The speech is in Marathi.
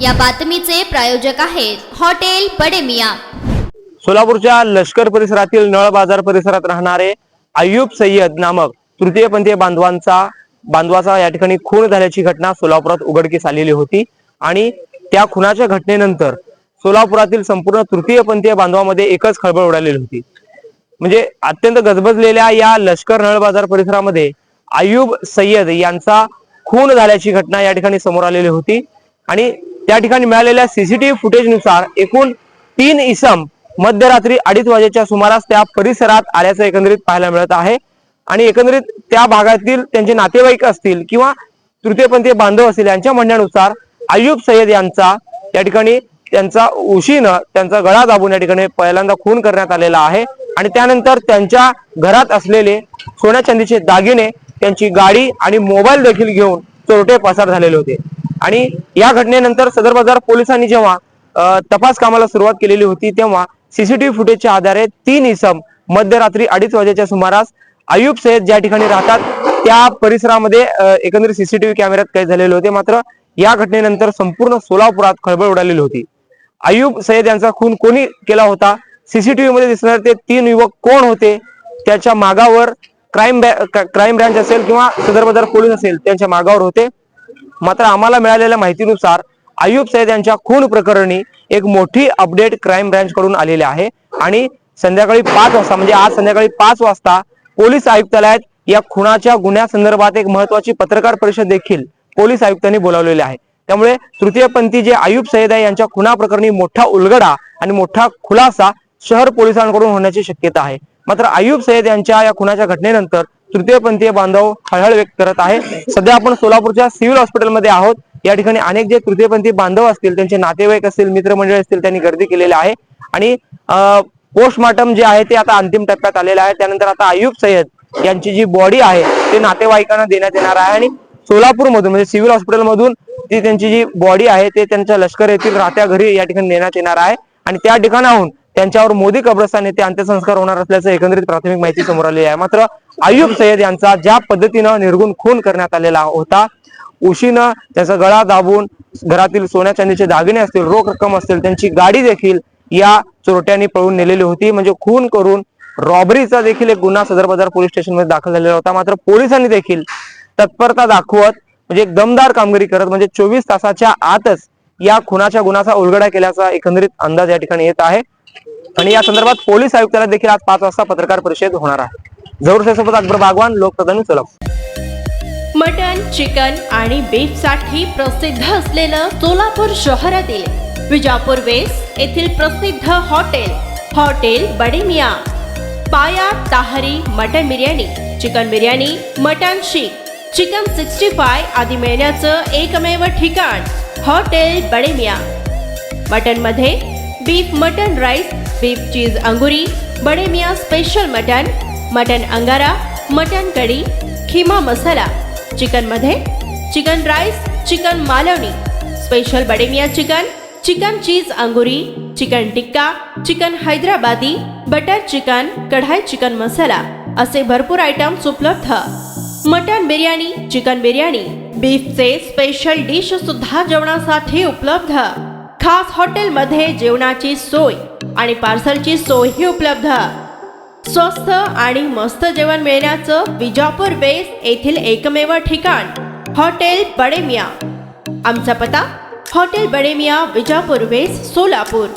या बातमीचे प्रायोजक आहेत हॉटेल बडे मियां। सोलापूरच्या लष्कर परिसरातील नळ बाजार परिसरात राहणारे अय्यूब सय्यद नामक तृतीयपंथीय बांधवाचा या ठिकाणी खून झाल्याची घटना सोलापुरात उघडकीस आलेली होती आणि त्या खुनाच्या घटनेनंतर सोलापुरातील संपूर्ण तृतीयपंथीय बांधवामध्ये एकच खळबळ उडालेली होती। म्हणजे अत्यंत गजबजलेल्या या लष्कर नळ बाजार परिसरामध्ये अय्यूब सय्यद यांचा खून झाल्याची घटना या ठिकाणी समोर आलेली होती आणि त्या ठिकाणी मिळालेल्या सीसीटीव्ही फुटेजनुसार एकूण 3 इसम मध्यरात्री 2:30 वाजेच्या सुमारास त्या परिसरात आल्याचं एकंदरीत पाहायला मिळत आहे आणि एकंदरीत त्या भागातील त्यांचे नातेवाईक असतील किंवा तृतीयपंथीय बांधव असतील यांच्या म्हणण्यानुसार अय्यूब सय्यद यांचा या ठिकाणी त्यांचा उशीनं त्यांचा गळा दाबून या ठिकाणी पहिल्यांदा खून करण्यात आलेला आहे आणि त्यानंतर त्यांच्या घरात असलेले सोन्या चांदीचे दागिने, त्यांची गाडी आणि मोबाईल देखील घेऊन चोरटे पसार झालेले होते। आणि या घटनेनंतर सदर बाजार पोलिसांनी जेव्हा तपास कामाला सुरुवात केलेली होती तेव्हा सीसीटीव्ही फुटेजच्या आधारे 3 इसम मध्यरात्री 2:30 वाजेच्या सुमारास अय्यूब सय्यद ज्या ठिकाणी राहतात त्या परिसरामध्ये एकंदरीत सीसीटीव्ही कॅमेऱ्यात कैद झालेले होते। मात्र या घटनेनंतर संपूर्ण सोलापुरात खळबळ उडालेली होती। अय्यूब सय्यद यांचा खून कोणी केला होता, सीसीटीव्ही मध्ये दिसणारे ते 3 युवक कोण होते, त्याच्या मागावर क्राईम ब्रांच असेल किंवा सदर बाजार पोलीस असेल त्यांच्या मागावर होते। मात्र आम्हाला मिळालेल्या माहितीनुसार अय्यूब सय्यद यांच्या खून प्रकरणी एक मोठी अपडेट क्राईम ब्रांच कडून आलेली आहे आणि संध्याकाळी 5 वाजता म्हणजे आज संध्याकाळी 5 वाजता पोलीस आयुक्तालयात या खुनाच्या गुन्ह्यासंदर्भात एक महत्त्वाची पत्रकार परिषद देखील पोलीस आयुक्तांनी बोलावलेली आहे। त्यामुळे तृतीयपंथी जे अय्यूब सय्यद आहे यांच्या खुना प्रकरणी मोठा उलगडा आणि मोठा खुलासा शहर पोलिसांकडून होण्याची शक्यता आहे। मात्र अय्यूब सय्यद यांच्या या खुनाच्या घटनेनंतर तृतीयपंथीय बांधव हळहळ व्यक्त करत आहे। सध्या आपण सोलापूरच्या सिव्हिल हॉस्पिटलमध्ये आहोत। या ठिकाणी अनेक जे तृतीयपंथी बांधव असतील, त्यांचे नातेवाईक असतील, मित्रमंडळी असतील, त्यांनी गर्दी केलेली आहे आणि पोस्टमार्टम जे आहे ते आता अंतिम टप्प्यात आलेलं आहे। त्यानंतर आता अय्यूब सय्यद यांची जी बॉडी आहे ते नातेवाईकांना देण्यात येणार आहे आणि सोलापूर मधून म्हणजे सिव्हिल हॉस्पिटल मधून ती त्यांची जी बॉडी आहे ते त्यांच्या लष्कर येथील राहत्या घरी या ठिकाणी नेण्यात येणार आहे आणि त्या ठिकाणाहून त्यांच्यावर मोदी कब्रस्तान येथे अंत्यसंस्कार होणार असल्याचं एकंदरीत प्राथमिक माहिती समोर आली आहे। मात्र अय्यूब सय्यद यांचा ज्या पद्धतीनं निर्घृण खून करण्यात आलेला होता, उशीनं त्याचा गळा दाबून घरातील सोन्या चांदीचे दागिने असतील, रोख रक्कम असतील, त्यांची गाडी देखील या चोरट्यांनी पळून नेलेली होती। म्हणजे खून करून रॉबरीचा देखील एक गुन्हा सदर बाजार पोलीस स्टेशन मध्ये दाखल झालेला होता। मात्र पोलिसांनी देखील तत्परता दाखवत म्हणजे एक दमदार कामगिरी करत म्हणजे 24 तासाच्या आतच या खुनाच्या गुन्ह्याचा उलगडा केल्याचा एकंदरीत अंदाज या ठिकाणी येत आहे आणि या संदर्भात पोलीस आयुक्तालयात देखील आज 5 वाजता पत्रकार परिषद होणार आहे। जवळ सोबत अकबर बागवान, लोकप्रधानी सोलापूर। मटन, चिकन आणि बीफ साठी प्रसिद्ध असलेलं सोलापूर शहरातील विजापूर वेस्ट येथील प्रसिद्ध hotel Bade Miyan. Paya tahari mutton biryani, chicken biryani, mutton seekh, chicken 65 आदी मिळण्याचं एकमेव ठिकाण हॉटेल बडे मियां। मटन मध्ये beef mutton rice, beef cheese अंगुरी, बडे मियां स्पेशल मटन अंगारा, मटन कढी, खिमा मसाला। चिकन मध्ये chicken rice, chicken Malvani, special Bade Miyan chicken cheese अंगुरी, chicken tikka, chicken Hyderabadi, butter chicken, kadai chicken masala असे भरपूर आयटम्स उपलब्ध। मटन बिर्याणी, चिकन बिर्याणी, बीफचे स्पेशल डिश सुद्धा जेवणासाठी उपलब्ध। खास हॉटेलमध्ये जेवणाची सोय आणि पार्सलची सोयही उपलब्ध। स्वस्त आणि मस्त जेवण मिळण्याचं विजापूर वेस्ट येथील एकमेव ठिकाण हॉटेल बडे मियां। आमचा पत्ता हॉटेल बडे मियां, विजापूर वेस्ट, सोलापूर।